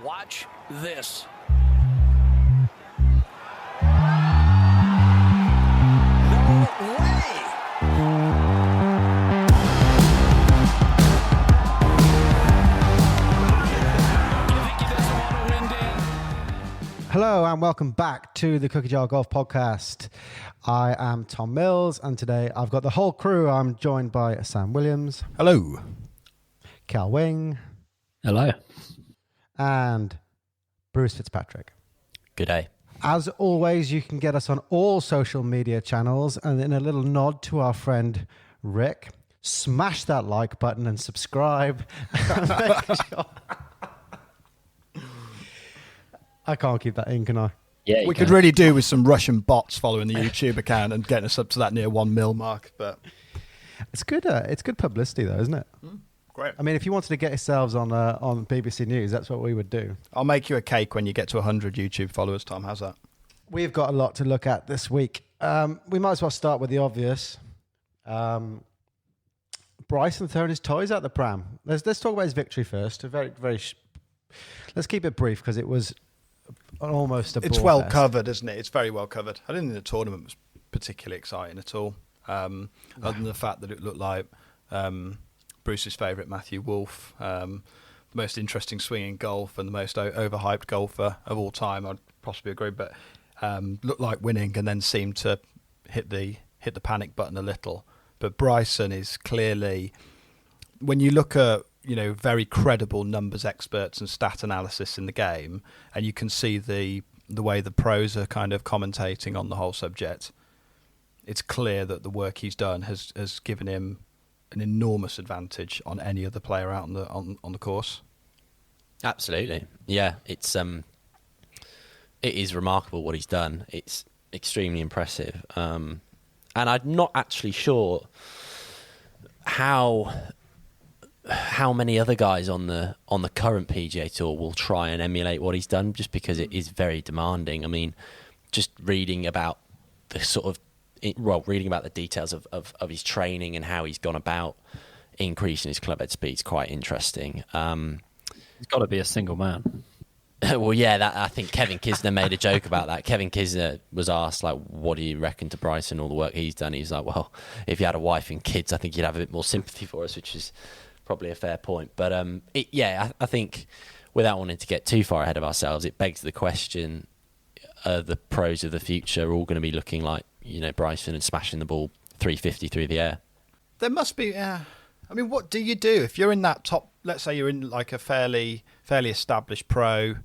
Watch this. No way! Hello and welcome back to the Cookie Jar Golf Podcast. I am Tom Mills and today I've got the whole crew. I'm joined by Sam Williams. Hello. Cal Wing. Hello. And Bruce Fitzpatrick. Good day. As always, you can get us on all social media channels, and in a little nod to our friend Rick, smash that like button and subscribe. I can't keep that in, can I? Yeah, we could really do with some Russian bots following the YouTube account and getting us up to that near 1 mil mark. But it's good. It's good publicity, though, isn't it? Great. I mean, if you wanted to get yourselves on BBC News, that's what we would do. I'll make you a cake when you get to 100 YouTube followers, Tom. How's that? We've got a lot to look at this week. We might as well start with the obvious. Bryson throwing his toys out the pram. Let's talk about his victory first. Let's keep it brief because it was almost a It's bore well fest. covered, isn't it? It's very well covered. I didn't think the tournament was particularly exciting at all, other than the fact that it looked like Bruce's favourite, Matthew Wolff, the most interesting swinging golf and the most overhyped golfer of all time. I'd possibly agree, but looked like winning and then seemed to hit the panic button a little. But Bryson is clearly, when you look at very credible numbers experts and stat analysis in the game, and you can see the way the pros are kind of commentating on the whole subject, it's clear that the work he's done has given him an enormous advantage on any other player out on the course. Absolutely. Yeah, it is remarkable what he's done. It's extremely impressive. And I'm not actually sure how many other guys on the current PGA Tour will try and emulate what he's done, just because it is very demanding. I mean, just reading about the details of his training and how he's gone about increasing his club head speed is quite interesting. He's got to be a single man. Well, yeah, I think Kevin Kisner made a joke about that. Kevin Kisner was asked, like, what do you reckon to Bryson, all the work he's done? He's like, well, if you had a wife and kids, I think you'd have a bit more sympathy for us, which is probably a fair point. But I think without wanting to get too far ahead of ourselves, it begs the question, the pros of the future are all going to be looking like, Bryson and smashing the ball 350 through the air. There must be. I mean, what do you do if you're in that top? Let's say you're in like a fairly established pro,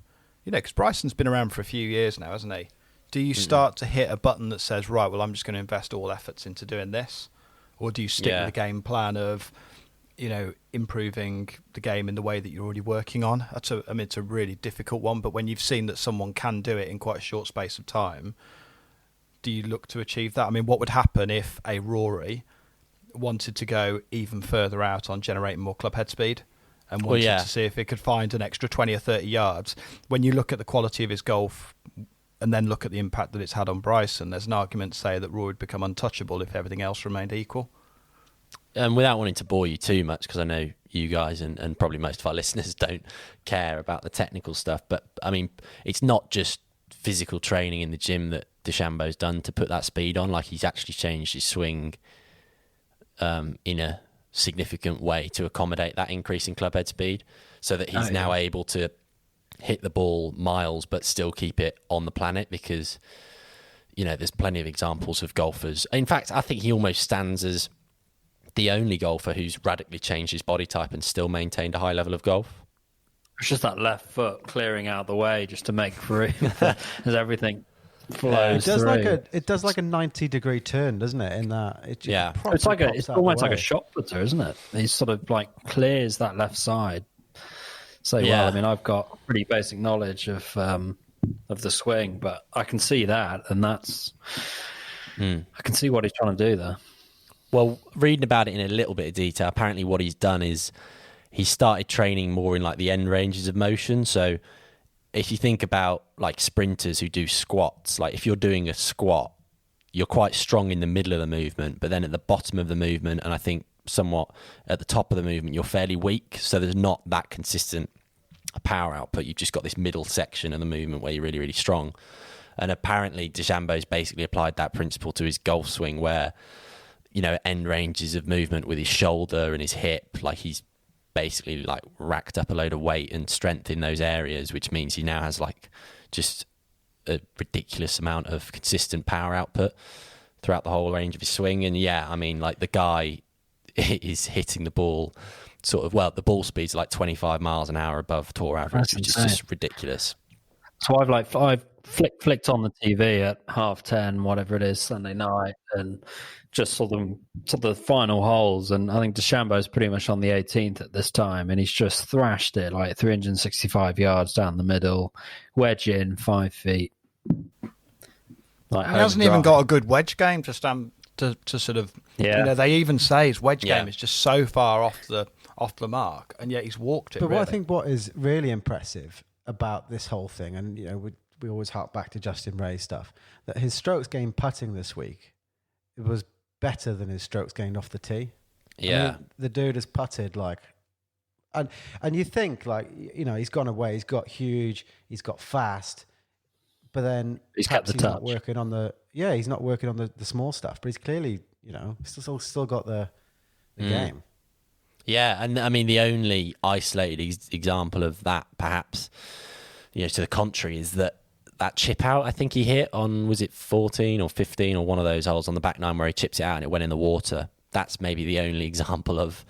because Bryson's been around for a few years now, hasn't he? Do you start to hit a button that says, right, well, I'm just going to invest all efforts into doing this, or do you stick with the game plan of, improving the game in the way that you're already working on? It's a really difficult one, but when you've seen that someone can do it in quite a short space of time, do you look to achieve that? I mean, what would happen if a Rory wanted to go even further out on generating more club head speed and wanted to see if it could find an extra 20 or 30 yards? When you look at the quality of his golf and then look at the impact that it's had on Bryson, there's an argument to say that Rory would become untouchable if everything else remained equal. Without wanting to bore you too much, because I know you guys and probably most of our listeners don't care about the technical stuff, but I mean, it's not just physical training in the gym that DeChambeau's done to put that speed on. Like, he's actually changed his swing in a significant way to accommodate that increase in club head speed, so that he's now able to hit the ball miles but still keep it on the planet, because there's plenty of examples of golfers. In fact, I think he almost stands as the only golfer who's radically changed his body type and still maintained a high level of golf. It's just that left foot clearing out the way just to make room as everything flows through. It does like a 90-degree turn, doesn't it? In that, it's almost like a shot putter, isn't it? He sort of like clears that left side. So well, I mean, I've got pretty basic knowledge of the swing, but I can see that, and that's I can see what he's trying to do there. Well, reading about it in a little bit of detail, apparently what he's done is he started training more in like the end ranges of motion. So if you think about like sprinters who do squats, like if you're doing a squat, you're quite strong in the middle of the movement, but then at the bottom of the movement, and I think somewhat at the top of the movement, you're fairly weak. So there's not that consistent a power output. You've just got this middle section of the movement where you're really, really strong. And apparently DeChambeau's basically applied that principle to his golf swing where, you know, end ranges of movement with his shoulder and his hip, like he's basically like racked up a load of weight and strength in those areas, which means he now has like just a ridiculous amount of consistent power output throughout the whole range of his swing. And yeah, I mean, like the guy is hitting the ball sort of, well, the ball speed's like 25 miles an hour above tour average, which is just ridiculous. So I've flicked on the TV at 10:30, whatever it is, Sunday night, and just saw the final holes. And I think DeChambeau's pretty much on the 18th at this time, and he's just thrashed it like 365 yards down the middle, wedge in 5 feet. Like he hasn't even got a good wedge game to stand to sort of. Yeah. You know, they even say his wedge game is just so far off the mark, and yet he's walked it. But really. I think what is really impressive about this whole thing, and you know, we always hark back to Justin Ray's stuff, that his strokes gained putting this week, it was better than his strokes gained off the tee. Yeah, I mean, the dude has putted like, and you think like, you know, he's gone away, he's got huge, he's got fast, but then he's got the touch. Not working on he's not working on the small stuff, but he's clearly, you know, still got the game. Yeah, and I mean, the only isolated example of that, perhaps, you know, to the contrary, is that chip out I think he hit on, was it 14 or 15 or one of those holes on the back nine where he chips it out and it went in the water. That's maybe the only example of...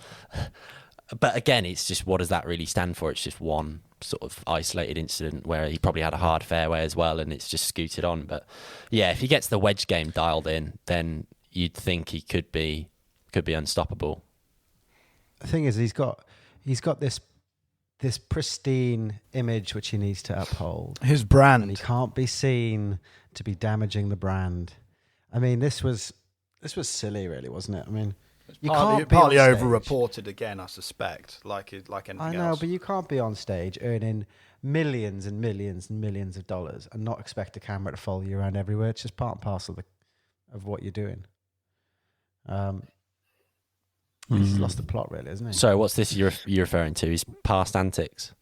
But again, it's just, what does that really stand for? It's just one sort of isolated incident where he probably had a hard fairway as well and it's just scooted on. But yeah, if he gets the wedge game dialed in, then you'd think he could be unstoppable. The thing is, he's got this pristine image which he needs to uphold. His brand. And he can't be seen to be damaging the brand. I mean, this was silly, really, wasn't it? I mean, you partly over-reported again, I suspect, like anything else. I know, but you can't be on stage earning millions and millions and millions of dollars and not expect a camera to follow you around everywhere. It's just part and parcel of what you're doing. He's lost the plot, really, isn't he? So what's this you're referring to? His past antics?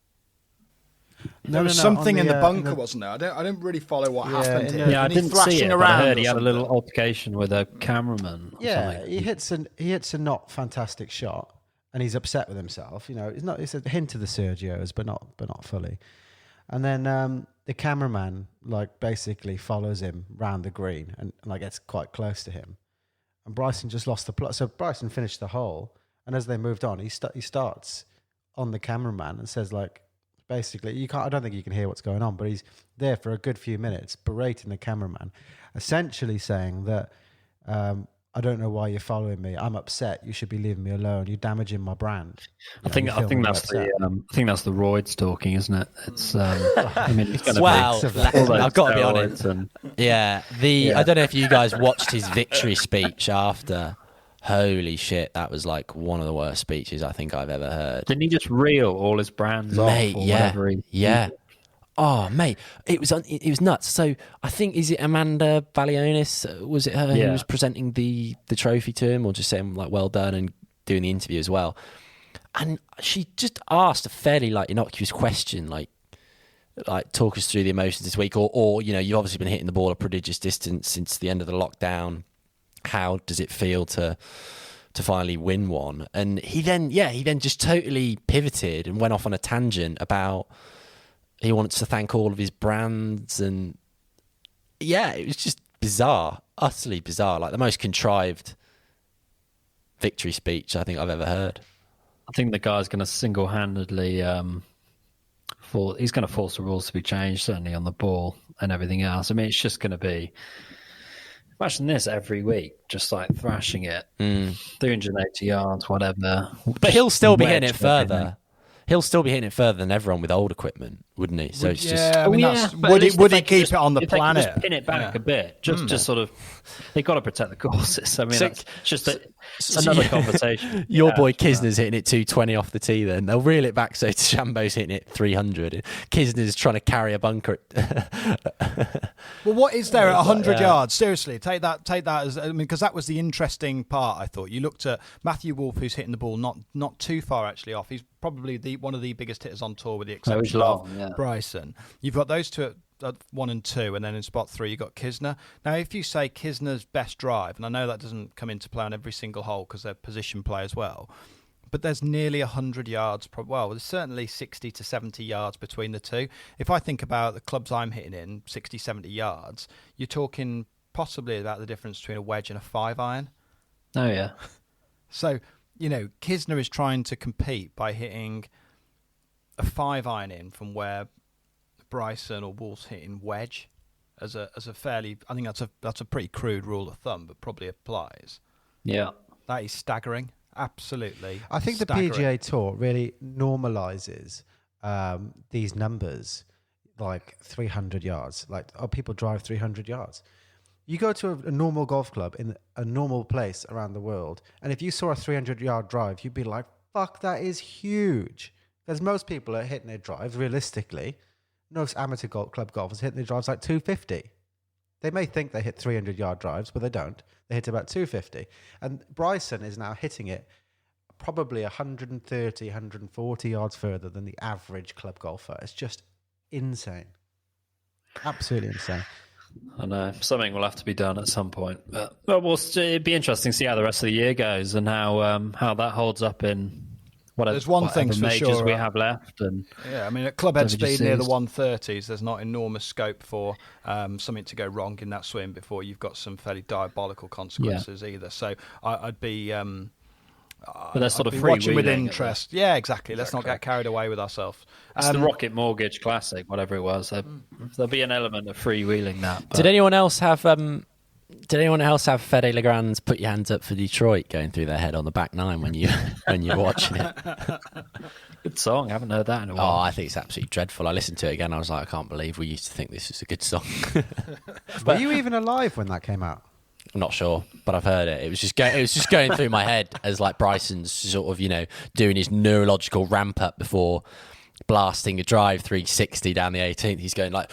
There was something in the bunker, wasn't there? I don't really follow what happened here. Yeah, I didn't see it, but I heard he had a little altercation with a cameraman. Yeah, he hits a not fantastic shot, and he's upset with himself. You know, it's a hint of the Sergio's, but not fully. And then the cameraman like basically follows him round the green and like gets quite close to him. And Bryson just lost the plot. So Bryson finished the hole, and as they moved on, he starts on the cameraman and says, like, basically, I don't think you can hear what's going on, but he's there for a good few minutes berating the cameraman, essentially saying that I don't know why you're following me. I'm upset. You should be leaving me alone. You're damaging my brand. I think that's the roids talking, isn't it? It's I mean, it's going to I've got to be honest. I don't know if you guys watched his victory speech after. Holy shit, that was like one of the worst speeches I think I've ever heard. Didn't he just reel all his brands off or whatever? Oh, mate, it was nuts. So I think, is it Amanda Balionis? Was it her who was presenting the trophy to him, or just saying like well done and doing the interview as well? And she just asked a fairly like innocuous question, like talk us through the emotions this week, or you know, you've obviously been hitting the ball a prodigious distance since the end of the lockdown. How does it feel to finally win one? And he then just totally pivoted and went off on a tangent about he wants to thank all of his brands, and it was just bizarre, utterly bizarre, like the most contrived victory speech I think I've ever heard. I think the guy's going to single-handedly he's going to force the rules to be changed, certainly on the ball and everything else. I mean, it's just going to be, imagine this every week, just like thrashing it, 380 yards, whatever. But he'll still be hitting it further. He'll still be hitting it further than everyone with old equipment, wouldn't he? So it's just. I mean, would he keep it on the planet? Just pin it back a bit, just sort of. They've got to protect the courses. I mean, it's just another conversation. Your boy Kisner's hitting it 220 off the tee. Then they'll reel it back so Chambo's hitting it 300. Kisner's trying to carry a bunker. Well, what is there at 100 yards? Seriously, take that as, I mean, because that was the interesting part. I thought you looked at Matthew Wolff, who's hitting the ball not too far actually off. He's probably one of the biggest hitters on tour, with the Oh, he's exception long, of yeah. Bryson. You've got those two at 1 and 2, and then in spot 3 you've got Kisner. Now, if you say Kisner's best drive, and I know that doesn't come into play on every single hole because they're position play as well, but there's nearly 100 yards. Well, there's certainly 60 to 70 yards between the two. If I think about the clubs I'm hitting in, 60, 70 yards, you're talking possibly about the difference between a wedge and a 5-iron. Oh, yeah. So, Kisner is trying to compete by hitting a 5-iron in from where Bryson or Wolf's hitting wedge as a fairly. I think that's a pretty crude rule of thumb, but probably applies. Yeah. That is staggering. Absolutely. I think staggering. the PGA Tour really normalizes these numbers, like 300 yards. Like, people drive 300 yards. You go to a normal golf club in a normal place around the world, and if you saw a 300-yard drive, you'd be like, fuck, that is huge. Because most people are hitting their drives, realistically. Most amateur club golfers hitting their drives like 250. They may think they hit 300-yard drives, but they don't. They hit about 250. And Bryson is now hitting it probably 130, 140 yards further than the average club golfer. It's just insane. Absolutely insane. I know. Something will have to be done at some point. But it'd be interesting to see how the rest of the year goes and how that holds up in There's one thing for majors sure, we have left. And yeah, I mean, at club head speed near the WGCs. 130s, there's not enormous scope for something to go wrong in that swing before you've got some fairly diabolical consequences either. So I'd be... but they're sort I'd of be watching with freewheeling at interest. Yeah, exactly. Let's not get carried away with ourselves. It's the Rocket Mortgage Classic, whatever it was. There'll be an element of freewheeling that. But Did anyone else have Fede Legrand's "Put Your Hands Up for Detroit" going through their head on the back nine when you're watching it? Good song. I haven't heard that in a Oh, while. I think it's absolutely dreadful. I listened to it again. I was like, I can't believe we used to think this was a good song. Were you even alive when that came out? I'm not sure, but I've heard it. It was just going through my head as like Bryson's sort of doing his neurological ramp up before blasting a drive 360 down the 18th. He's going like.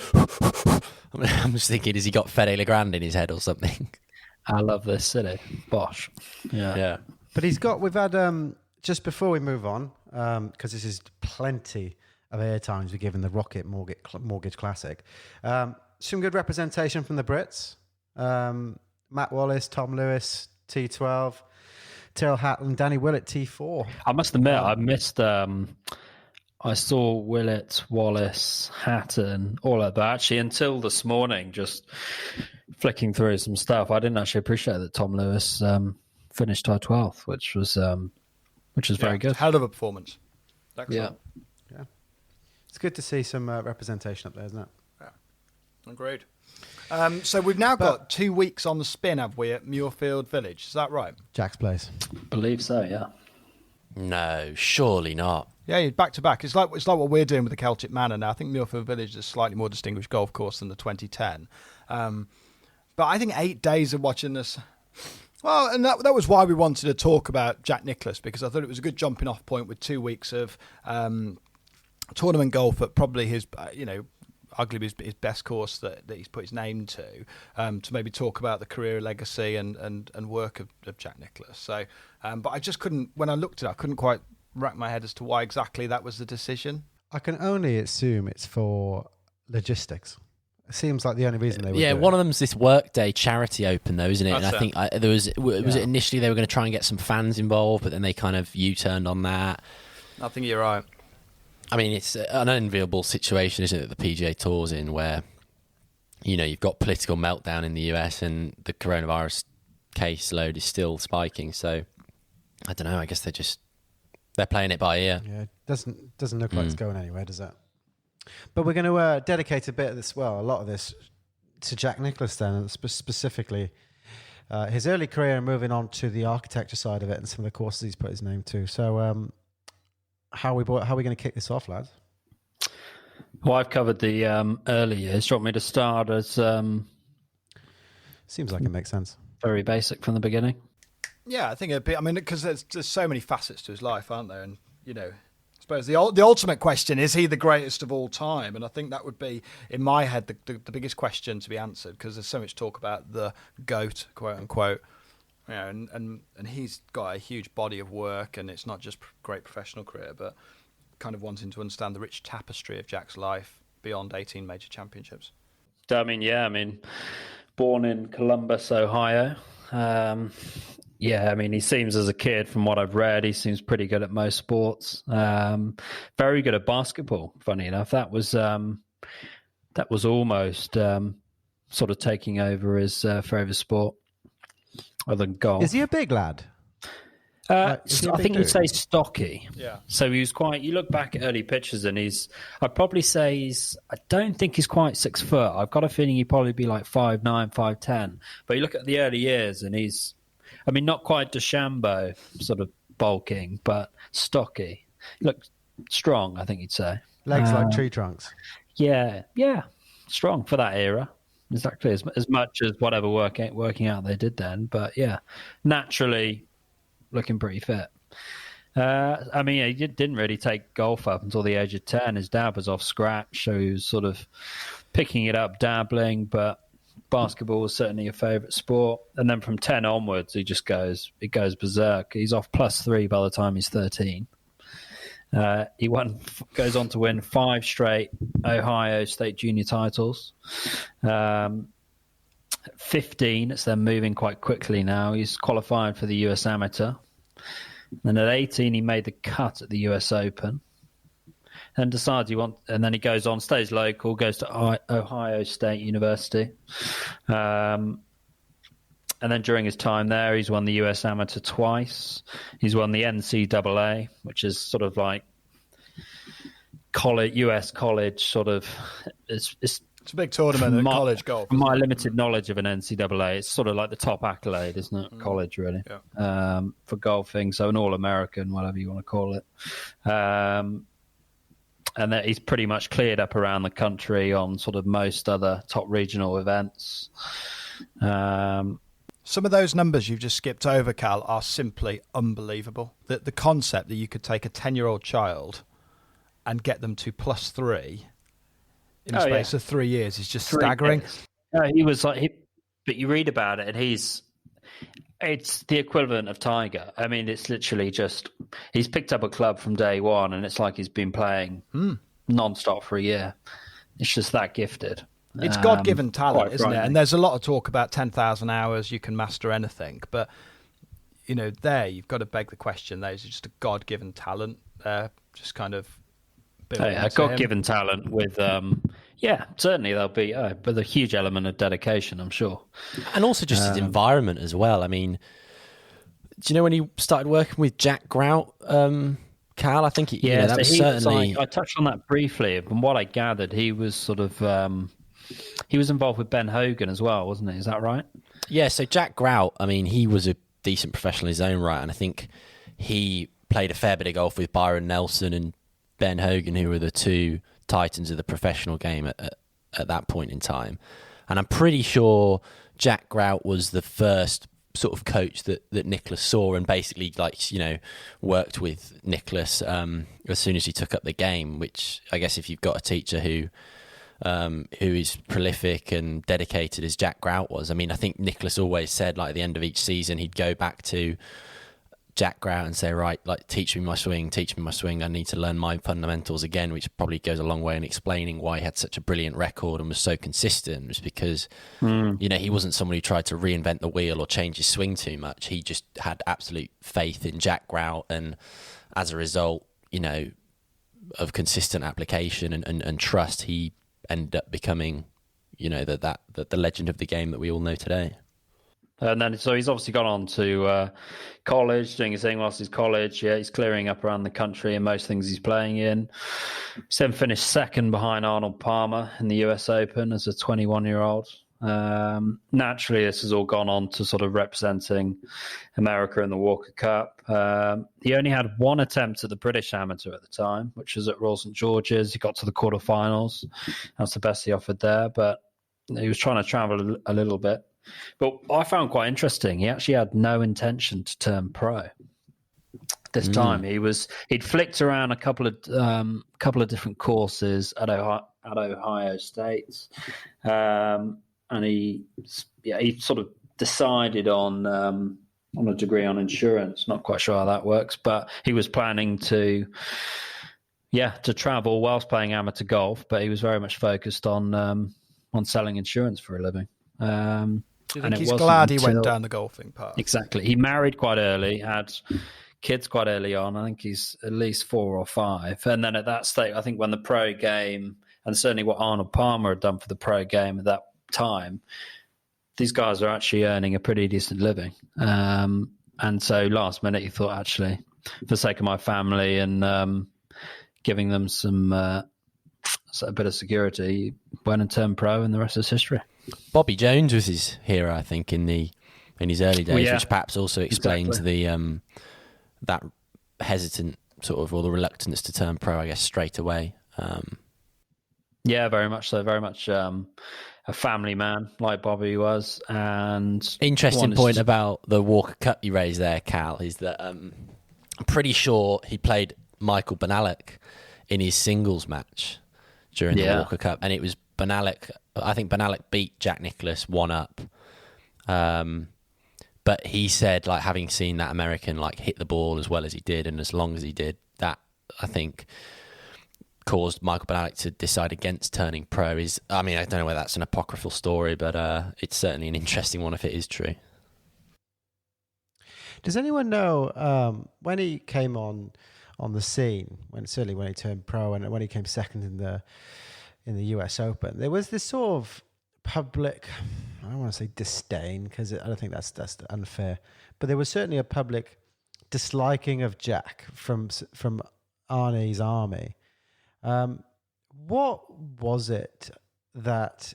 I'm just thinking, has he got Fede Legrand in his head or something? I love this city. Bosh. Yeah. But we've had, just before we move on, because this is plenty of airtime we're giving the Rocket Mortgage Classic, some good representation from the Brits. Matt Wallace, Tom Lewis, T12, Tyrrell Hatton, Danny Willett, T4. I must admit, I missed... I saw Willett, Wallace, Hatton, all of that. Actually, until this morning, just flicking through some stuff, I didn't actually appreciate that Tom Lewis finished tied 12th, which was very good. Hell of a performance. Excellent. Yeah. It's good to see some representation up there, isn't it? Yeah. Agreed. So we've now got 2 weeks on the spin, have we, at Muirfield Village? Is that right? Jack's place. Believe so, yeah. No, surely not. Yeah, back to back. It's like what we're doing with the Celtic Manor now. I think Muirfield Village is a slightly more distinguished golf course than the 2010. But I think 8 days of watching this. Well, and that was why we wanted to talk about Jack Nicklaus, because I thought it was a good jumping off point with 2 weeks of tournament golf at probably his, arguably his best course that he's put his name to maybe talk about the career legacy and work of Jack Nicklaus. So, but I just couldn't, when I looked at it, I couldn't quite rack my head as to why exactly that was the decision. I can only assume it's for logistics. It seems like the only reason they would do one it. of them's this Workday charity open though, isn't it? That's and I think there was it initially they were going to try and get some fans involved, but then they kind of U-turned on that. I think you're right. I mean, it's an unenviable situation, isn't it, the PGA Tour's in, where you've got political meltdown in the US and the coronavirus caseload is still spiking. So I don't know. I guess they're playing it by ear. Yeah, it doesn't look like it's going anywhere, does it? But we're going to dedicate a lot of this to Jack Nicklaus then, and specifically his early career and moving on to the architecture side of it and some of the courses he's put his name to. So how are we going to kick this off, lads? Well, I've covered the early years. Do you want me to start as... Seems like it makes sense. Very basic from the beginning? Yeah, I think it'd be. I mean, because there's so many facets to his life, aren't there? And I suppose the ultimate question is he the greatest of all time? And I think that would be, in my head, the biggest question to be answered, because there's so much talk about the GOAT, quote unquote. And he's got a huge body of work, and it's not just great professional career, but kind of wanting to understand the rich tapestry of Jack's life beyond 18 major championships. Born in Columbus, Ohio. He seems as a kid, from what I've read, he seems pretty good at most sports. Very good at basketball, funny enough. That was almost sort of taking over his favourite sport other than golf. Is he a big lad? I think you'd say stocky. Yeah. So he was quite. You look back at early pictures, and I'd probably say I don't think he's quite 6 foot. I've got a feeling he'd probably be like 5'9", 5'10". But you look at the early years, and not quite DeChambeau sort of bulking, but stocky. He looked strong, I think you'd say. Legs like tree trunks. Yeah, strong for that era. Exactly, as much as whatever working out they did then. But yeah, naturally looking pretty fit. He didn't really take golf up until the age of 10. His dad was off scratch, so he was sort of picking it up, dabbling, but basketball was certainly a favourite sport. And then from 10 onwards, it goes berserk. He's off +3 by the time he's 13. He goes on to win 5 straight Ohio State junior titles. 15, it's then moving quite quickly now. He's qualified for the US Amateur. And at 18, he made the cut at the US Open. And decides and then he goes on, stays local, goes to Ohio State University. And then during his time there, he's won the US Amateur twice. He's won the NCAA, which is sort of like US college sort of. It's a big tournament at college golf. From my limited knowledge of an NCAA, it's sort of like the top accolade, isn't it? College, really, for golfing. So an All-American, whatever you want to call it. And that he's pretty much cleared up around the country on sort of most other top regional events. Some of those numbers you've just skipped over, Cal, are simply unbelievable. The concept that you could take a 10-year-old child and get them to +3 in the space of 3 years is just staggering. He was like, but you read about it, and it's the equivalent of Tiger. I mean, it's literally just he's picked up a club from day one, and it's like he's been playing non-stop for a year. It's just that gifted. It's God-given talent, isn't it? And there's a lot of talk about 10,000 hours, you can master anything. But, there you've got to beg the question. There's just a God-given talent, just kind of a God-given talent with, certainly there'll be with a huge element of dedication, I'm sure. And also just his environment as well. I mean, do you know when he started working with Jack Grout, Cal? I think that was certainly... I touched on that briefly. From what I gathered, he was sort of... he was involved with Ben Hogan as well, wasn't he? Is that right? Yeah, so Jack Grout, I mean, he was a decent professional in his own right, and I think he played a fair bit of golf with Byron Nelson and Ben Hogan, who were the two titans of the professional game at that point in time. And I'm pretty sure Jack Grout was the first sort of coach that Nicklaus saw, and basically worked with Nicklaus as soon as he took up the game, which I guess if you've got a teacher who is prolific and dedicated as Jack Grout was. I mean, I think Nicklaus always said, like, at the end of each season, he'd go back to Jack Grout and say, right, like, teach me my swing, I need to learn my fundamentals again, which probably goes a long way in explaining why he had such a brilliant record and was so consistent. It was because, he wasn't someone who tried to reinvent the wheel or change his swing too much. He just had absolute faith in Jack Grout, and as a result, of consistent application and trust, he ended up becoming, the legend of the game that we all know today. And then, so he's obviously gone on to college, doing his thing whilst he's college. Yeah, he's clearing up around the country in most things he's playing in. He's then finished second behind Arnold Palmer in the US Open as a 21-year-old. Naturally, this has all gone on to sort of representing America in the Walker Cup. He only had one attempt at the British Amateur at the time, which was at Royal St George's. He got to the quarterfinals. That's the best he offered there, but he was trying to travel a little bit. But I found quite interesting, he actually had no intention to turn pro this time. He'd flicked around a couple of different courses at Ohio State, and he sort of decided on a degree on insurance. Not quite sure how that works, but he was planning to to travel whilst playing amateur golf, but he was very much focused on selling insurance for a living. Do you think he's glad he went down the golfing path? Exactly. He married quite early, had kids quite early on. I think he's at least 4 or 5. And then at that stage, I think when the pro game, and certainly what Arnold Palmer had done for the pro game at that time, these guys are actually earning a pretty decent living. And so last minute he thought, actually, for the sake of my family and giving them a bit of security, went and turned pro, and the rest is history. Bobby Jones was his hero, I think, in his early days, which perhaps also explains the that hesitant sort of, or the reluctance to turn pro, I guess, straight away. Yeah, very much so. Very much a family man, like Bobby was. And interesting point about the Walker Cup you raised there, Cal, is that I'm pretty sure he played Michael Benalek in his singles match during the Walker Cup, and it was Benalek. I think Benalek beat Jack Nicklaus 1-up. But he said, like, having seen that American like hit the ball as well as he did and as long as he did, that I think caused Michael Benalek to decide against turning pro. I don't know whether that's an apocryphal story, but it's certainly an interesting one if it is true. Does anyone know when he came on the scene, certainly when he turned pro and when he came second in the US Open, there was this sort of public, I don't want to say disdain, because I don't think that's unfair, but there was certainly a public disliking of Jack from Arnie's army. What was it that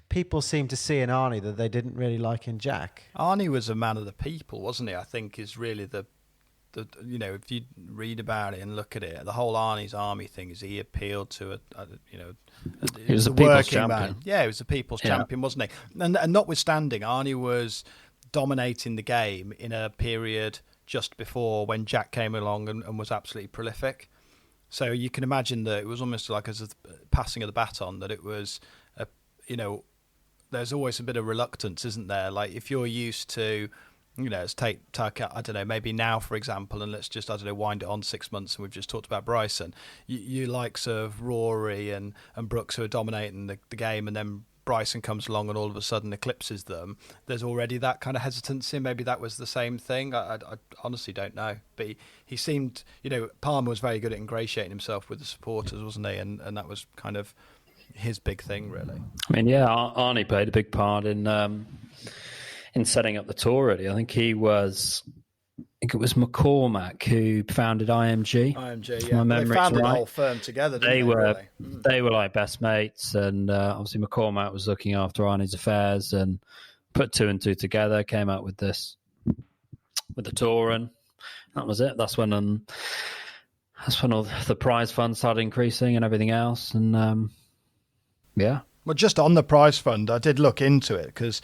people seemed to see in Arnie that they didn't really like in Jack? Arnie was a man of the people, wasn't he? I think is really the if you read about it and look at it, the whole Arnie's army thing is he appealed to he was a people's champion. Man. Yeah, he was a people's champion, wasn't he? And notwithstanding, Arnie was dominating the game in a period just before when Jack came along and was absolutely prolific. So you can imagine that it was almost like as a passing of the baton, that it was, there's always a bit of reluctance, isn't there? Like if you're used to, let's take, I don't know, maybe now, for example, and let's just, wind it on 6 months, and we've just talked about Bryson. You likes of Rory and Brooks who are dominating the game, and then Bryson comes along and all of a sudden eclipses them. There's already that kind of hesitancy. Maybe that was the same thing. I honestly don't know. But he seemed, Palmer was very good at ingratiating himself with the supporters, wasn't he? And that was kind of his big thing, really. I mean, yeah, Arnie played a big part in setting up the tour, really. I think it was McCormack who founded IMG. IMG, yeah. They founded the whole firm together, didn't they? They were like best mates, and obviously McCormack was looking after Arnie's affairs and put 2 and 2 together, came out with the tour, and that was it. That's when all the prize fund started increasing and everything else, and yeah. Well, just on the prize fund, I did look into it because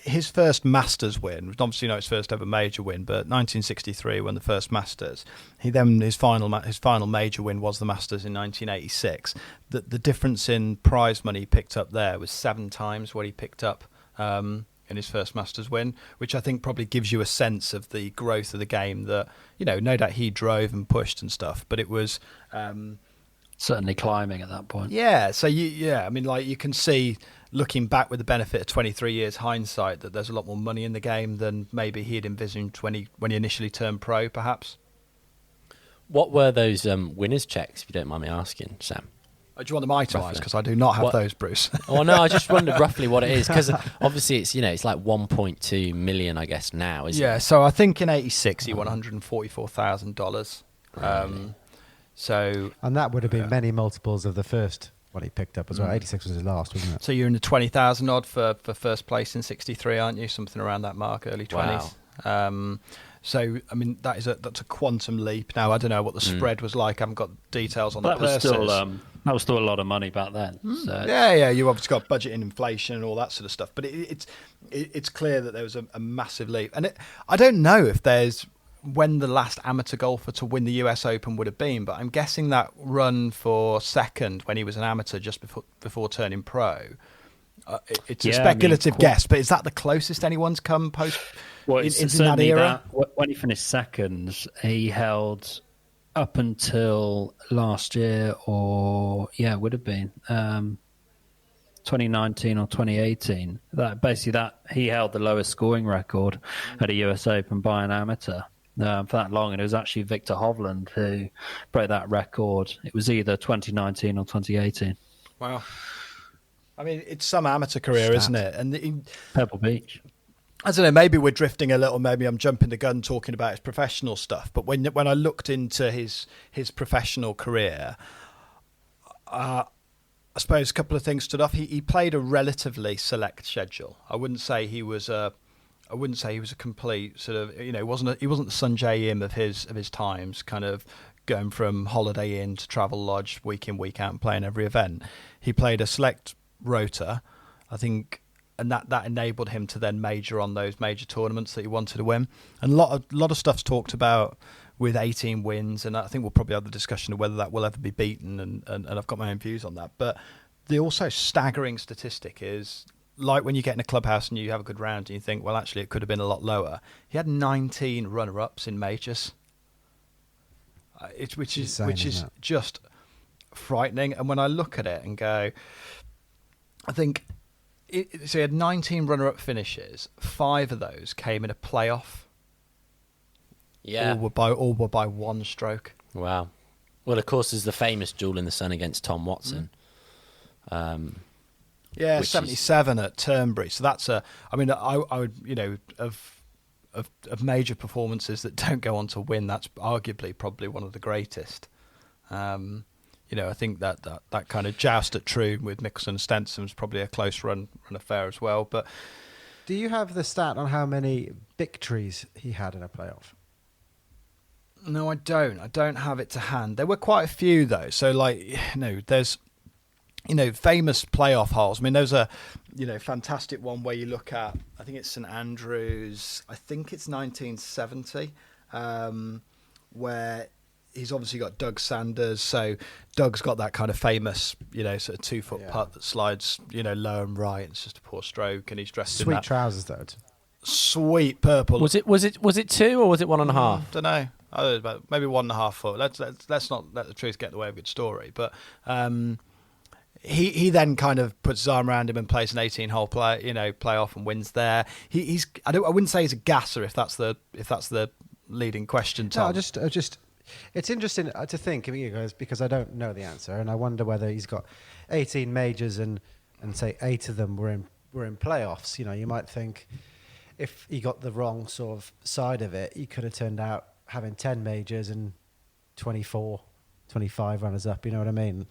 his first Masters win, obviously not his first ever major win, but 1963 won the first Masters. His final major win was the Masters in 1986. The difference in prize money he picked up there was 7 times what he picked up in his first Masters win, which I think probably gives you a sense of the growth of the game that, no doubt he drove and pushed and stuff, but it was certainly climbing at that point. Yeah, so you can see, looking back with the benefit of 23 years hindsight, that there's a lot more money in the game than maybe he had envisioned when he initially turned pro, perhaps. What were those winners' checks, if you don't mind me asking, Sam? Do you want them itemised? Because I do not have those, Bruce. Oh no, I just wondered roughly what it is, because obviously it's like 1.2 million, I guess, now, isn't it? Yeah, so I think in '86 he won $144,000. And that would have been many multiples of the first one he picked up as well. 86 was his last, wasn't it? So you're in the 20,000 odd for first place in '63, aren't you? Something around that mark, early 20s. Wow. So I mean, that's a quantum leap. Now I don't know what the spread was like. I haven't got details on the purses. That was still a lot of money back then. So. Yeah. You obviously got budget and inflation and all that sort of stuff. But it's clear that there was a massive leap. And I don't know if there's when the last amateur golfer to win the US Open would have been, but I'm guessing that run for second when he was an amateur just before turning pro. It's a speculative guess, but is that the closest anyone's come post? Well, in that era? When he finished second, he held up until last year, or it would have been 2019 or 2018. That he held the lowest scoring record at a US Open by an amateur for that long, and it was actually Victor Hovland who broke that record. It was either 2019 or 2018. Wow. I mean, it's some amateur career, isn't it? And Pebble Beach. I don't know, maybe we're drifting a little, maybe I'm jumping the gun talking about his professional stuff, but when I looked into his professional career, I suppose a couple of things stood off. He played a relatively select schedule. I wouldn't say he was a complete sort of, he wasn't the Sanjay Im of his times, kind of going from Holiday Inn to Travel Lodge week in, week out and playing every event. He played a select rota, I think, and that enabled him to then major on those major tournaments that he wanted to win. And a lot of stuff's talked about with 18 wins, and I think we'll probably have the discussion of whether that will ever be beaten, and I've got my own views on that. But the also staggering statistic is, like when you get in a clubhouse and you have a good round and you think, well, actually it could have been a lot lower. He had 19 runner-ups in majors, which is just frightening. And when I look at it and go, I think so he had 19 runner-up finishes. 5 of those came in a playoff. Yeah, all were by one stroke. Wow. Well, of course, there's the famous duel in the sun against Tom Watson. 77 at Turnberry. So that's I would, of major performances that don't go on to win, that's arguably probably one of the greatest. I think that kind of joust at Troon with Mickelson and Stenson was probably a close run affair as well. But do you have the stat on how many victories he had in a playoff? No, I don't. I don't have it to hand. There were quite a few though. So there's famous playoff holes. I mean, there's a fantastic one where you look at, I think it's St Andrews. I think it's 1970, where he's obviously got Doug Sanders. So Doug's got that kind of famous, sort of 2-foot putt that slides, low and right. It's just a poor stroke, and he's dressed in that trousers though. Sweet purple. Was it 2 or was it 1.5? Don't know. I don't know, about maybe 1.5 foot. Let's not let the truth get in the way of a good story. But he then kind of puts his arm around him and plays an 18-hole playoff and wins there. I wouldn't say he's a gasser if that's the leading question, Tom. No, I just it's interesting to think of you guys, because I don't know the answer, and I wonder whether he's got 18 majors and say 8 of them were in playoffs. You might think if he got the wrong sort of side of it, he could have turned out having 10 majors and 24, 25 runners up. You know what I mean?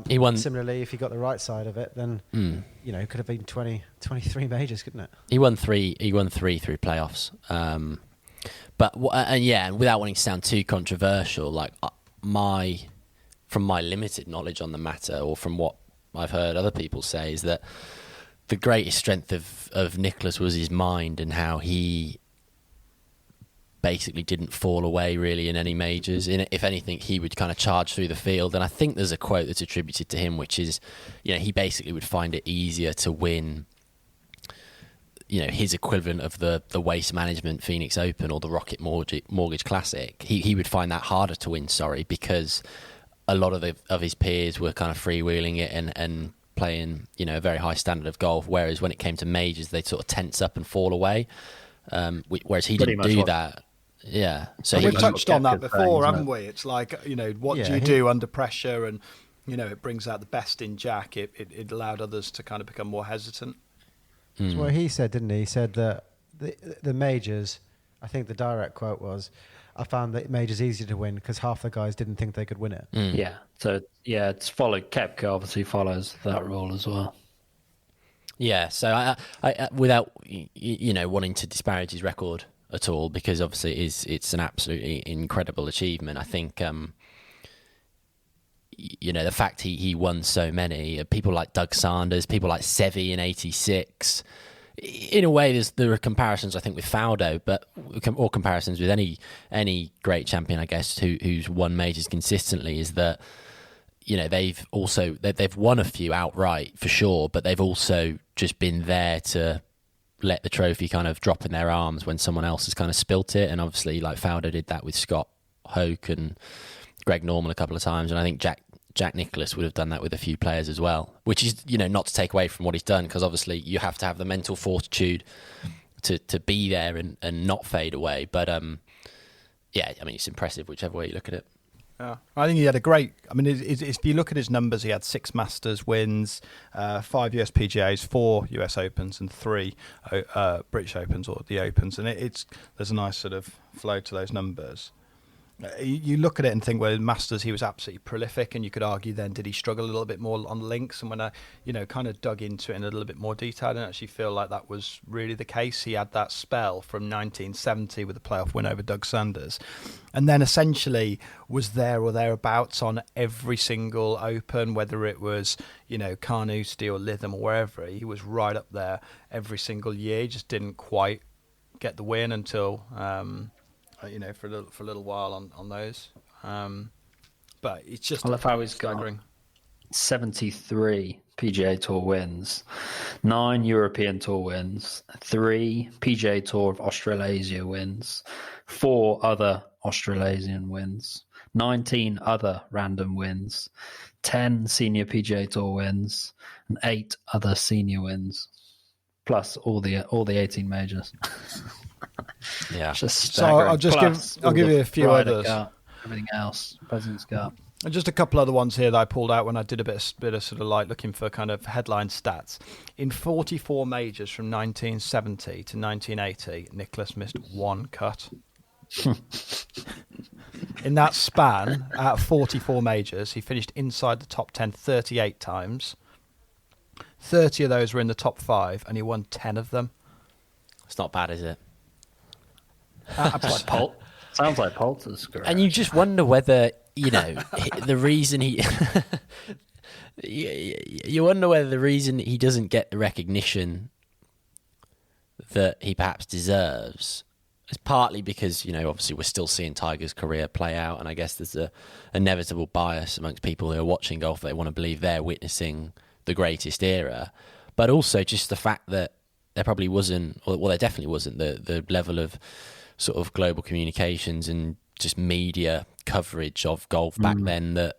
He won. Similarly, if he got the right side of it, then it could have been 23 majors, couldn't it? He won 3 through playoffs. But without wanting to sound too controversial, like from my limited knowledge on the matter, or from what I've heard other people say, is that the greatest strength of Nicklaus was his mind, and how he basically didn't fall away really in any majors. If anything, he would kind of charge through the field. And I think there's a quote that's attributed to him, which is, he basically would find it easier to win, his equivalent of the Waste Management Phoenix Open or the Rocket Mortgage Classic. He would find that harder to win, because a lot of his peers were kind of freewheeling it and playing, a very high standard of golf. Whereas when it came to majors, they'd sort of tense up and fall away. Whereas he didn't do that. Yeah, so we've touched on that before, haven't we? It's like, what do you do under pressure, and it brings out the best in Jack. It allowed others to kind of become more hesitant. That's what he said, didn't he? He said that the majors, I think the direct quote was, I found that majors easier to win because half the guys didn't think they could win it. Yeah, so it's followed. Koepka obviously follows that rule as well. Yeah, so I without wanting to disparage his record at all, because obviously it's an absolutely incredible achievement. I think the fact he won so many, people like Doug Sanders, people like Seve in '86. In a way, there are comparisons, I think, with Faldo, or comparisons with any great champion, I guess, who's won majors consistently. Is that they've won a few outright for sure, but they've also just been there to let the trophy kind of drop in their arms when someone else has kind of spilt it. And obviously, like Faldo did that with Scott Hoke and Greg Norman a couple of times, and I think Jack Nicklaus would have done that with a few players as well, which is, not to take away from what he's done, because obviously you have to have the mental fortitude to be there and not fade away. But it's impressive whichever way you look at it. Yeah, I think he had a great. I mean, if you look at his numbers, he had 6 Masters wins, 5 US PGAs, 4 US Opens, and 3 British Opens, or the Opens, and there's a nice sort of flow to those numbers. You look at it and think, well, in Masters he was absolutely prolific, and you could argue then, did he struggle a little bit more on links? And when I, kind of dug into it in a little bit more detail, I don't actually feel like that was really the case. He had that spell from 1970 with a playoff win over Doug Sanders, and then essentially was there or thereabouts on every single Open, whether it was, Carnoustie or Lytham or wherever. He was right up there every single year. He just didn't quite get the win until... for a little while on those, but it's just. I love how he's got 73 PGA Tour wins, 9 European Tour wins, 3 PGA Tour of Australasia wins, 4 other Australasian wins, 19 other random wins, 10 senior PGA Tour wins, and 8 other senior wins, plus all the 18 majors. Yeah. So I'll give you a few others. Everything else, President's Cup. And just a couple other ones here that I pulled out when I did a bit of sort of like looking for kind of headline stats. In 44 majors from 1970 to 1980, Nicklaus missed 1 cut. In that span, out of 44 majors, he finished inside the top 10 38 times. 30 of those were in the top 5, and he won 10 of them. It's not bad, is it? Sounds like Poulter's career. And you just wonder whether, the reason he... you wonder whether the reason he doesn't get the recognition that he perhaps deserves is partly because, obviously we're still seeing Tiger's career play out, and I guess there's a inevitable bias amongst people who are watching golf. They want to believe they're witnessing the greatest era, but also just the fact that there probably wasn't, well, there definitely wasn't the level of sort of global communications and just media coverage of golf back then that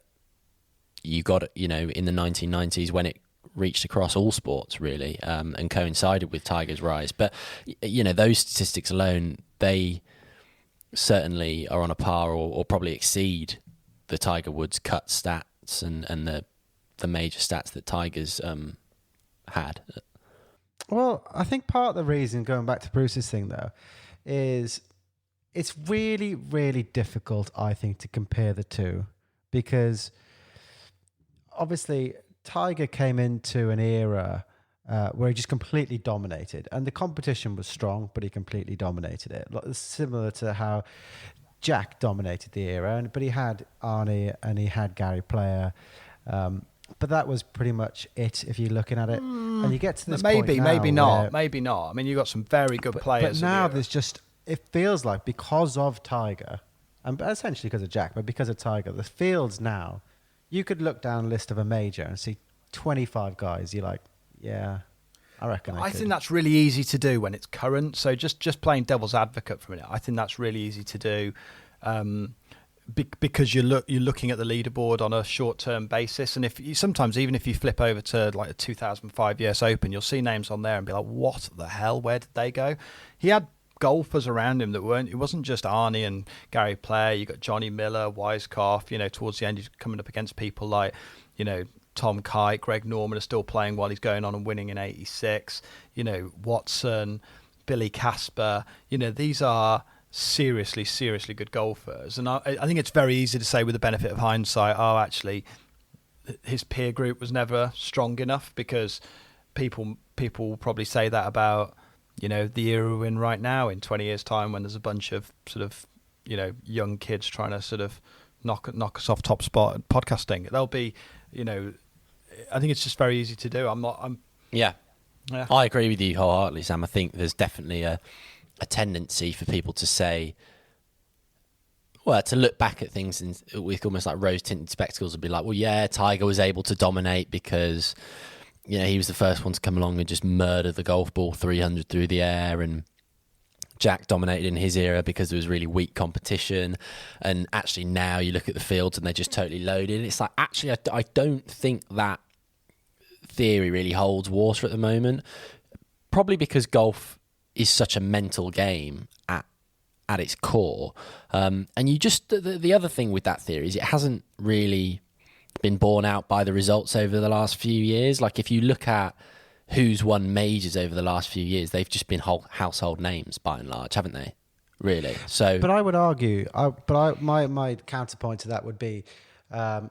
you got, in the 1990s when it reached across all sports really, and coincided with Tiger's rise. But, those statistics alone, they certainly are on a par or probably exceed the Tiger Woods cut stats and the major stats that Tiger's had. Well, I think part of the reason, going back to Bruce's thing though, is it's really, really difficult, I think, to compare the two, because obviously Tiger came into an era where he just completely dominated, and the competition was strong, but he completely dominated it. Similar to how Jack dominated the era, but he had Arnie and he had Gary Player. But that was pretty much it if you're looking at it. And you get to this point now maybe not. I mean, you've got some very good players. But now there's just, it feels like because of Tiger, and essentially because of Jack, but because of Tiger, the fields now, you could look down a list of a major and see 25 guys. You're like, yeah, I reckon I think that's really easy to do when it's current. So just playing devil's advocate for a minute, I think that's really easy to do. Because you're looking at the leaderboard on a short-term basis, and sometimes even if you flip over to like a 2005 US Open, you'll see names on there and be like, "What the hell? Where did they go?" He had golfers around him that weren't. It wasn't just Arnie and Gary Player. You got Johnny Miller, Weiskopf. Towards the end, he's coming up against people like, Tom Kite, Greg Norman are still playing while he's going on and winning in '86. Watson, Billy Casper. These are seriously good golfers, and I think it's very easy to say with the benefit of hindsight, actually his peer group was never strong enough, because people will probably say that about the era we're in right now in 20 years time, when there's a bunch of sort of young kids trying to sort of knock us off top spot at podcasting. They'll be I think it's just very easy to do. Yeah, I agree with you wholeheartedly, Sam. I think there's definitely a tendency for people to say, to look back at things with almost like rose-tinted spectacles and be like, well, yeah, Tiger was able to dominate because, he was the first one to come along and just murder the golf ball 300 through the air, and Jack dominated in his era because there was really weak competition, and actually now you look at the fields and they're just totally loaded. It's like, actually, I don't think that theory really holds water at the moment, probably because golf is such a mental game at its core. And you just, the other thing with that theory is it hasn't really been borne out by the results over the last few years. Like, if you look at who's won majors over the last few years, they've just been household names by and large, haven't they? Really. So, but I would argue, my counterpoint to that would be,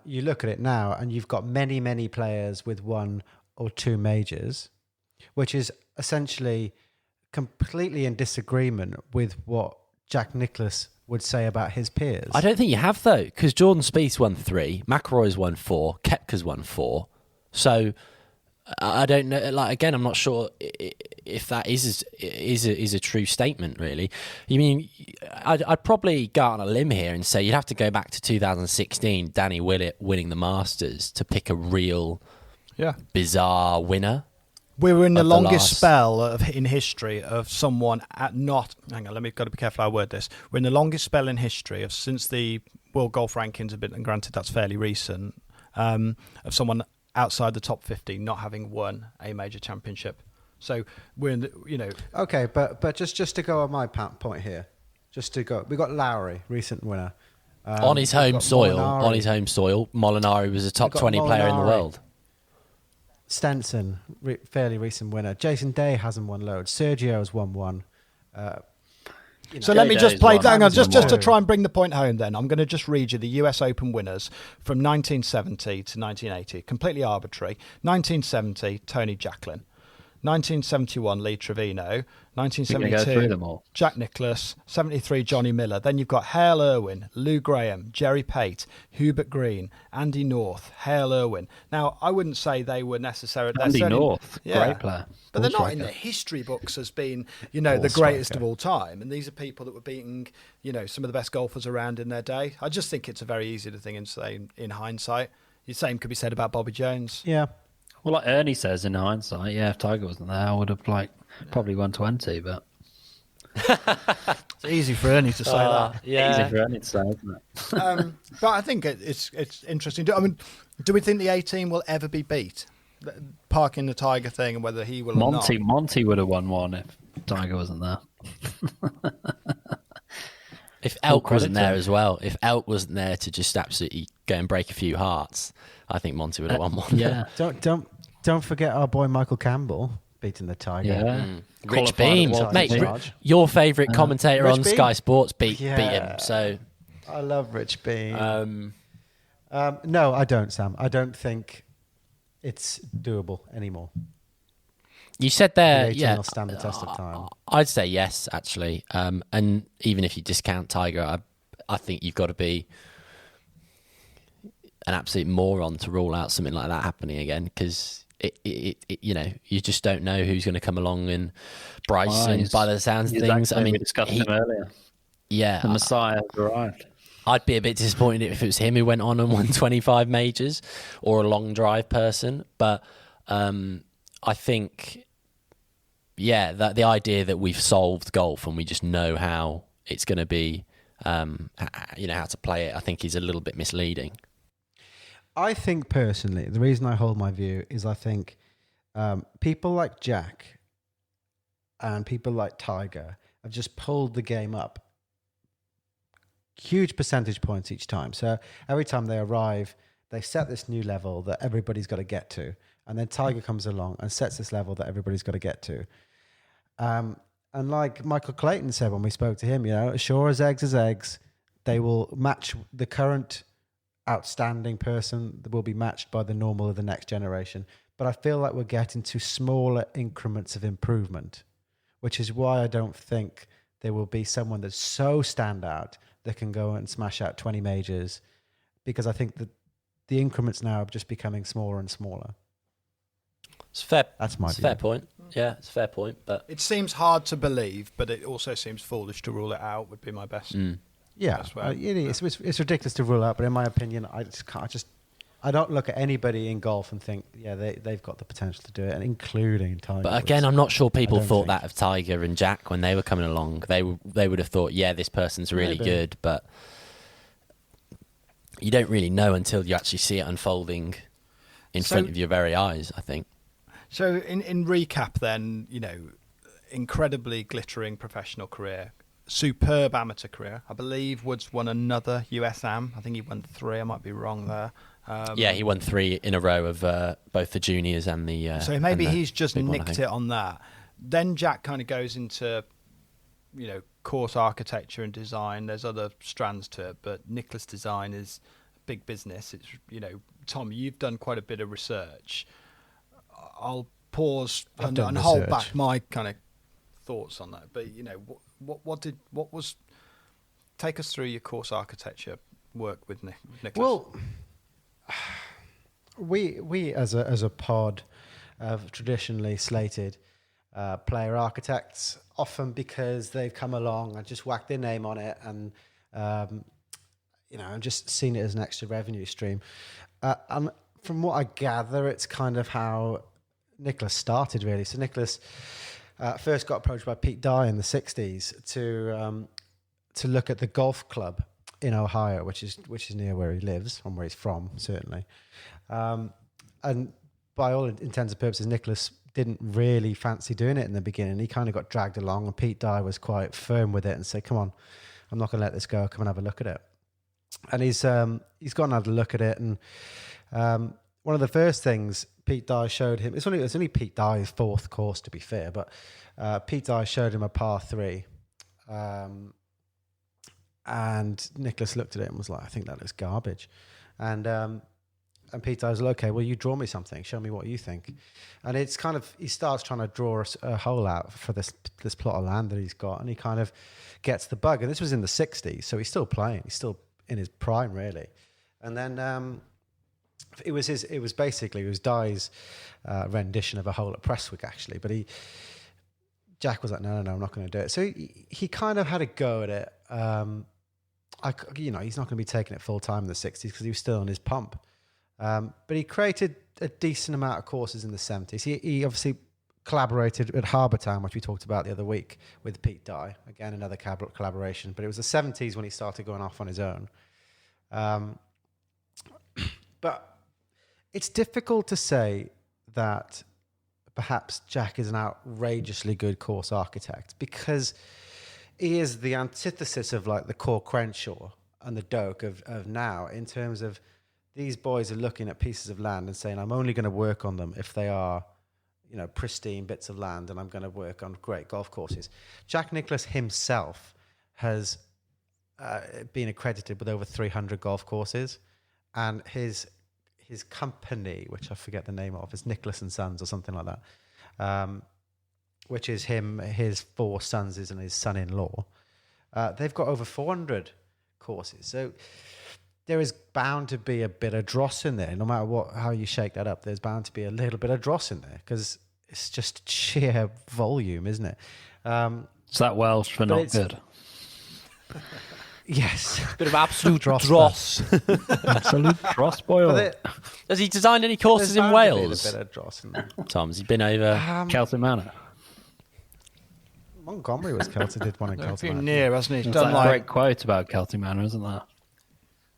you look at it now, and you've got many players with 1 or 2 majors, which is essentially completely in disagreement with what Jack Nicklaus would say about his peers. I don't think you have, though, because Jordan Spieth's won 3, McIlroy's won 4, Koepka's won 4. So I don't know. Like, again, I'm not sure if that is a true statement. Really, you mean I'd probably go out on a limb here and say you'd have to go back to 2016, Danny Willett winning the Masters, to pick a real, bizarre winner. We were in the longest spell in history of someone not. Hang on, got to be careful how I word this. We're in the longest spell in history of, since the World Golf Rankings have been, and granted that's fairly recent, of someone outside the top 50 not having won a major championship. So we're in the, Okay, but just to go on my point here, we got Lowry, recent winner. On his home soil. Molinari. On his home soil. Molinari was a top 20 player in the world. Stenson, fairly recent winner. Jason Day hasn't won loads. Sergio's won 1. So let me just play. Hang on, just to try and bring the point home. Then I'm going to just read you the U.S. Open winners from 1970 to 1980. Completely arbitrary. 1970, Tony Jacklin. 1971, Lee Trevino. 1972, Jack Nicklaus. 73, Johnny Miller. Then you've got Hale Irwin, Lou Graham, Jerry Pate, Hubert Green, Andy North, Hale Irwin. Now, I wouldn't say they were necessarily... Andy North, great player. But they're not in the history books as being, the greatest of all time. And these are people that were beating, some of the best golfers around in their day. I just think it's a very easy thing to say in hindsight. The same could be said about Bobby Jones. Yeah. Well, like Ernie says in hindsight, if Tiger wasn't there, I would have probably won 20, but... It's easy for Ernie to say that. Yeah. Easy for Ernie to say, isn't it? But I think it's interesting. I mean, do we think the 18 will ever be beat? Parking the Tiger thing and whether he will or not. Monty would have won 1 if Tiger wasn't there. If Elk wasn't there as well, if Elk wasn't there to just absolutely go and break a few hearts, I think Monty would have won 1. Yeah. Don't forget our boy Michael Campbell beating the Tiger. Yeah. Rich Beam, mate, your favourite commentator on Beam? Sky Sports beat him. So I love Rich Beam. No, I don't, Sam. I don't think it's doable anymore. You said there, The 18 will stand the test of time. I'd say yes, actually. And even if you discount Tiger, I think you've got to be an absolute moron to rule out something like that happening again, because you just don't know who's going to come along. And Bryson, by the sounds of things, I mean, we discussed him earlier. Yeah, the Messiah has arrived. I'd be a bit disappointed if it was him who went on and won 25 majors, or a long drive person. But I think, that the idea that we've solved golf and we just know how it's going to be, how to play it, I think is a little bit misleading. I think personally, the reason I hold my view is I think people like Jack and people like Tiger have just pulled the game up huge percentage points each time. So every time they arrive, they set this new level that everybody's got to get to. And then Tiger comes along and sets this level that everybody's got to get to. And like Michael Clayton said when we spoke to him, as sure as eggs, they will match the current outstanding person that will be matched by the normal of the next generation. But I feel like we're getting to smaller increments of improvement, which is why I don't think there will be someone that's so standout that can go and smash out 20 majors, because I think that the increments now are just becoming smaller and smaller. It's fair. That's my view. It's a fair point. Yeah, it's a fair point. But it seems hard to believe, but it also seems foolish to rule it out. Would be my best. Yeah, it's ridiculous to rule out, but in my opinion, I don't look at anybody in golf and think, yeah, they've got the potential to do it, and including Tiger. But again, I'm not sure people thought think. that of Tiger and Jack when they were coming along. They would have thought, yeah, this person's really good, but you don't really know until you actually see it unfolding in front of your very eyes, I think. So in recap then, incredibly glittering professional career, superb amateur career. I believe Woods won another US Am. I think he won 3. I might be wrong there. Yeah, he won 3 in a row of both the juniors and the. So maybe and the he's just big one, nicked it on that. Then Jack kind of goes into, course architecture and design. There's other strands to it, but Nicklaus Design is big business. It's Tom, you've done quite a bit of research. I'll pause and hold back my kind of thoughts on that. But take us through your course architecture work with Nicklaus. Well, we as a pod have traditionally slated player architects, often because they've come along and just whacked their name on it, and I've just seen it as an extra revenue stream. And from what I gather, it's kind of how Nicklaus started, really. So Nicklaus first got approached by Pete Dye in the 60s to look at the golf club in Ohio, which is near where he lives, and where he's from, certainly. And by all intents and purposes, Nicklaus didn't really fancy doing it in the beginning. He kind of got dragged along, and Pete Dye was quite firm with it and said, "Come on, I'm not going to let this go. Come and have a look at it." And he's gone and had a look at it, and one of the first things Pete Dye showed him, it's only Pete Dye's 4th course, to be fair, but Pete Dye showed him a par 3. And Nicklaus looked at it and was like, "I think that looks garbage." And Pete Dye was like, "Okay, well, you draw me something. Show me what you think." And it's kind of, he starts trying to draw a hole out for this plot of land that he's got, and he kind of gets the bug. And this was in the 60s, so he's still playing. He's still in his prime, really. And then it was Dye's rendition of a hole at Prestwick, actually. But Jack was like, no, I'm not going to do it. So he kind of had a go at it. He's not going to be taking it full time in the 60s because he was still on his pump. But he created a decent amount of courses in the 70s. He obviously collaborated at Harbour Town, which we talked about the other week, with Pete Dye. Again, another collaboration. But it was the 70s when he started going off on his own. But it's difficult to say that perhaps Jack is an outrageously good course architect, because he is the antithesis of like the Core Crenshaw and the Doak of now, in terms of these boys are looking at pieces of land and saying, I'm only going to work on them if they are, pristine bits of land, and I'm going to work on great golf courses. Jack Nicklaus himself has been accredited with over 300 golf courses, and his company, which I forget the name of, is Nicklaus and Sons or something like that, which is his 4 sons and his son-in-law. They've got over 400 courses. So there is bound to be a bit of dross in there. No matter how you shake that up, there's bound to be a little bit of dross in there, because it's just sheer volume, isn't it? It's that Welsh for not good. Yes. Bit of absolute dross. Absolute dross, boy. Has he designed any courses in Wales? A bit of dross in there. Tom, has he been over Celtic Manor? Montgomery was Celtic, did one in Celtic Manor. Near, hasn't he? He's That's done a great quote about Celtic Manor, isn't that?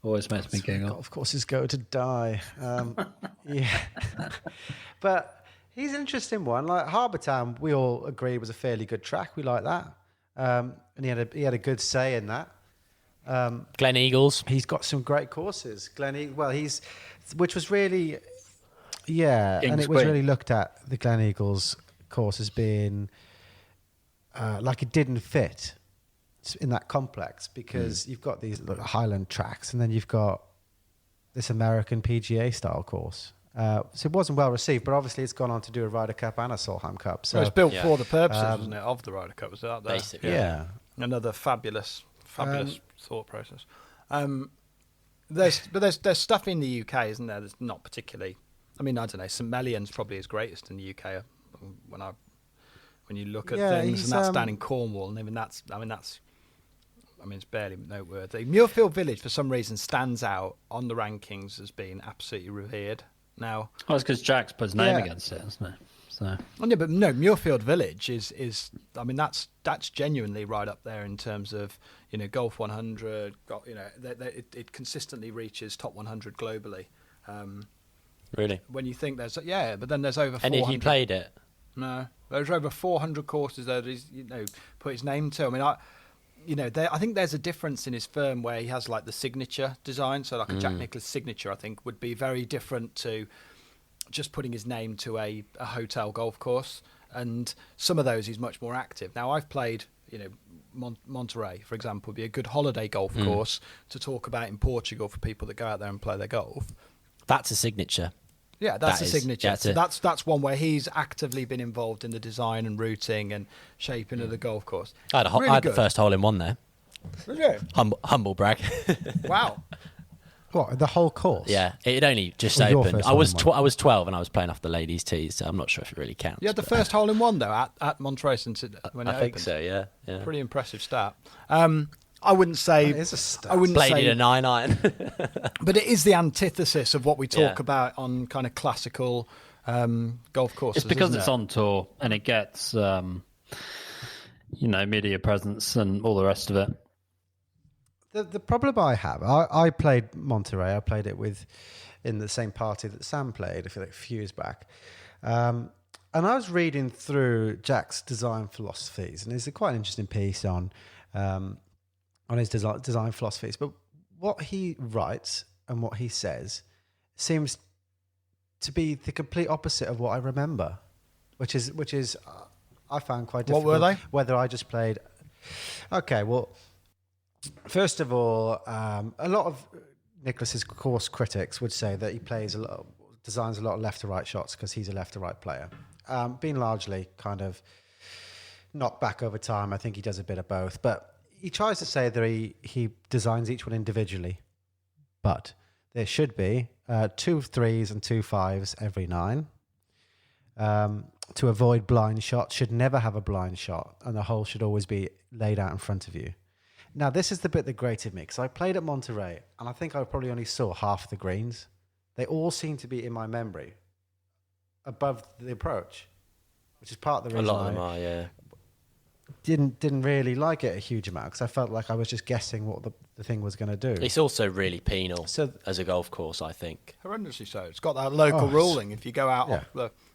Always makes me giggle. Golf courses go to die. Yeah. But he's an interesting one. Like Harbour Town, we all agree was a fairly good track. We like that. And he had a good say in that. Glen Eagles? He's got some great courses. Which was really, yeah, King's and it was Queen. really looked at, the Glen Eagles course, as being like it didn't fit in that complex, because you've got these Highland tracks, and then you've got this American PGA style course. So it wasn't well received, but obviously it's gone on to do a Ryder Cup and a Solheim Cup. So Well, it's built for the purposes, wasn't it, of the Ryder Cup? Was that there? Basically. yeah. Another fabulous thought process. There's stuff in the UK, isn't there? That's not particularly. I mean, I don't know. St Mellion's probably his greatest in the UK. When you look at things, and that's down in Cornwall, and even that's. I mean, that's I mean, it's barely noteworthy. Muirfield Village, for some reason, stands out on the rankings as being absolutely revered. Now, well, it's because Jack's put his name against it, isn't it? So, oh, yeah, but no, Muirfield Village is. I mean, that's genuinely right up there in terms of Golf 100. It consistently reaches top 100 globally. Really? When you think but then there's over 400. And have you played it? No, there's over 400 courses there that he's put his name to. I mean, I think there's a difference in his firm where he has like the signature design. So like a Jack Nicklaus signature, I think would be very different to just putting his name to a hotel golf course. And some of those he's much more active. Now I've played, Monterey, for example, would be a good holiday golf course to talk about in Portugal for people that go out there and play their golf. That's a signature. Yeah, that's a signature. Yeah, so that's one where he's actively been involved in the design and routing and shaping of the golf course. I had the first hole in one there. Was it? Humble brag. Wow. What, the whole course? Yeah, it had only just Well, your opened. first I was hole in one. I was 12 and I was playing off the ladies' tees, so I'm not sure if it really counts. You had the first hole in one though at Monterey since when it I think opened. so. Yeah. Pretty impressive stat. I wouldn't say That is a stat. I wouldn't Played say in a 9-iron. but it is the antithesis of what we talk Yeah. about on kind of classical golf courses. it's because isn't it's it? on tour and it gets, media presence and all the rest of it. The problem I have, I played Monterey. I played it in the same party that Sam played, I feel like a few years back. And I was reading through Jack's design philosophies, and there's quite an interesting piece on his design philosophies. But what he writes and what he says seems to be the complete opposite of what I remember, which is I found quite difficult. What were they? Whether I just played. Okay, well. First of all, a lot of Nicklaus's course critics would say that he designs a lot of left to right shots because he's a left to right player. Being largely kind of knocked back over time, I think he does a bit of both. But he tries to say that he designs each one individually. But there should be 2 3s and 2 5s every 9. To avoid blind shots, should never have a blind shot, and the hole should always be laid out in front of you. Now, this is the bit that grated me, because I played at Monterey, and I think I probably only saw half the greens. They all seem to be in my memory above the approach, which is part of the reason A lot of them are, yeah. didn't really like it a huge amount, because I felt like I was just guessing what the thing was going to do. It's also really penal So- as a golf course, I think. Horrendously so. It's got that local ruling. If you go out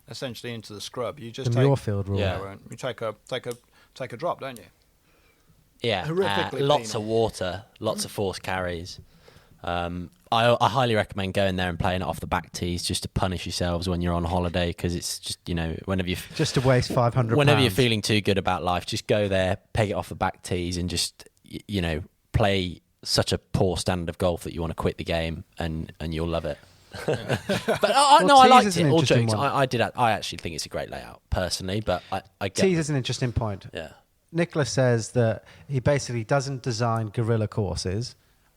essentially into the scrub, you just The take Muirfield rule. Yeah. You take a drop, don't you? Yeah, Horrifically lots penal. of water, lots of forced carries. I highly recommend going there and playing it off the back tees just to punish yourselves when you're on holiday, because it's just, whenever Just to waste £500. whenever you're feeling too good about life, just go there, peg it off the back tees, and just play such a poor standard of golf that you want to quit the game, and you'll love it. But I tees liked is it. an All interesting jokes. one. I actually think it's a great layout personally, but I get Tees is an interesting point. yeah. Nicholas says that he basically doesn't design guerrilla courses.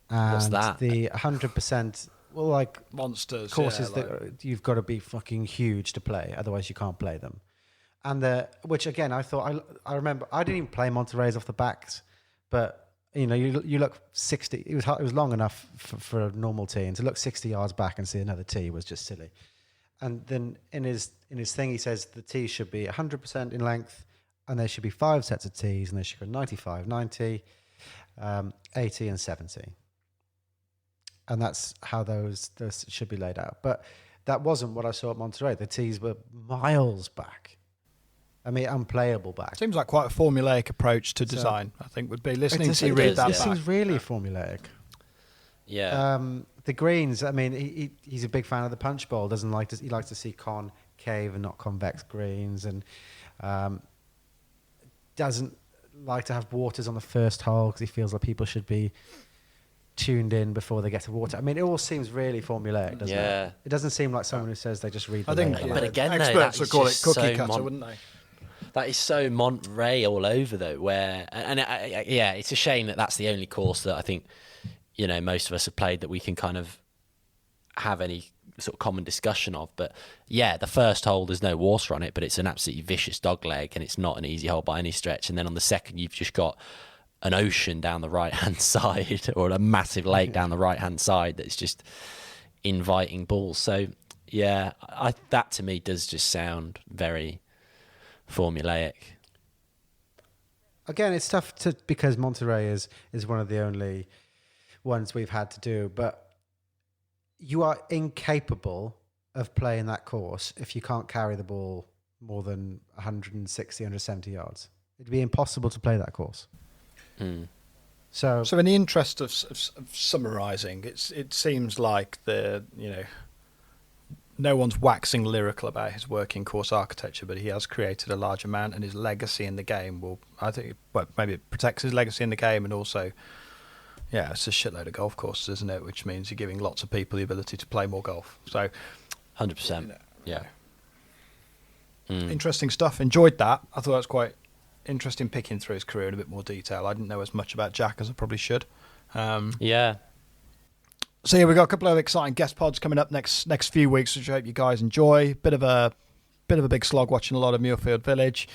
And What's that? The 100%, well, like Monsters. courses yeah, that you've got to be fucking huge to play, otherwise you can't play them. And which again, I thought I remember I didn't even play Monterey's off the backs, but you look 60. It was long enough for a normal tee, and to look 60 yards back and see another tee was just silly. And then in his thing, he says the tee should be 100% in length, and there should be 5 sets of tees, and they should go 95, 90, 80, and 70. And that's how those should be laid out. But that wasn't what I saw at Monterey. The tees were miles back. I mean, unplayable back. Seems like quite a formulaic approach to design. I think would be listening to you read that It back. seems really formulaic. Yeah. The greens. I mean, he's a big fan of the punch bowl. He likes to see concave and not convex greens, and doesn't like to have waters on the first hole because he feels like people should be tuned in before they get to water. I mean, it all seems really formulaic, doesn't Yeah. it? It doesn't seem like someone who says they just read the I think layout. But again, though, experts that would is call it just cookie so cutter, wouldn't they? That is so Monterey all over, though. Yeah, it's a shame that that's the only course that I think most of us have played that we can kind of have any sort of common discussion of. But yeah, the first hole there's no water on it, but it's an absolutely vicious dog leg, and it's not an easy hole by any stretch. And then on the second, you've just got an ocean down the right hand side or a massive lake down the right hand side that's just inviting balls. So yeah, that to me does just sound very formulaic. Again, it's tough because Monterey is one of the only ones we've had to do, but you are incapable of playing that course if you can't carry the ball more than 160, 170 yards. It'd be impossible to play that course. Mm. So in the interest of summarising, it seems like no one's waxing lyrical about his working course architecture, but he has created a large amount, and his legacy in the game will, I think, well, maybe it protects his legacy in the game, and also, yeah, it's a shitload of golf courses, isn't it? Which means you're giving lots of people the ability to play more golf. So, 100%. Yeah. Interesting stuff. Enjoyed that. I thought it was quite interesting picking through his career in a bit more detail. I didn't know as much about Jack as I probably should. Yeah. So yeah, we've got a couple of exciting guest pods coming up next few weeks, which I hope you guys enjoy. Bit of a big slog watching a lot of Muirfield Village,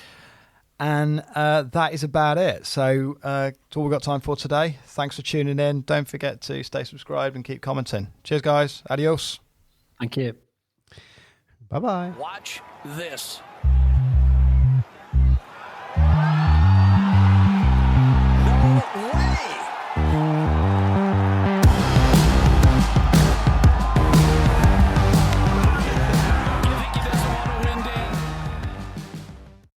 and that is about it. So that's all we've got time for today. Thanks for tuning in. Don't forget to stay subscribed and keep commenting. Cheers, guys. Adios. Thank you. bye-bye. Watch this.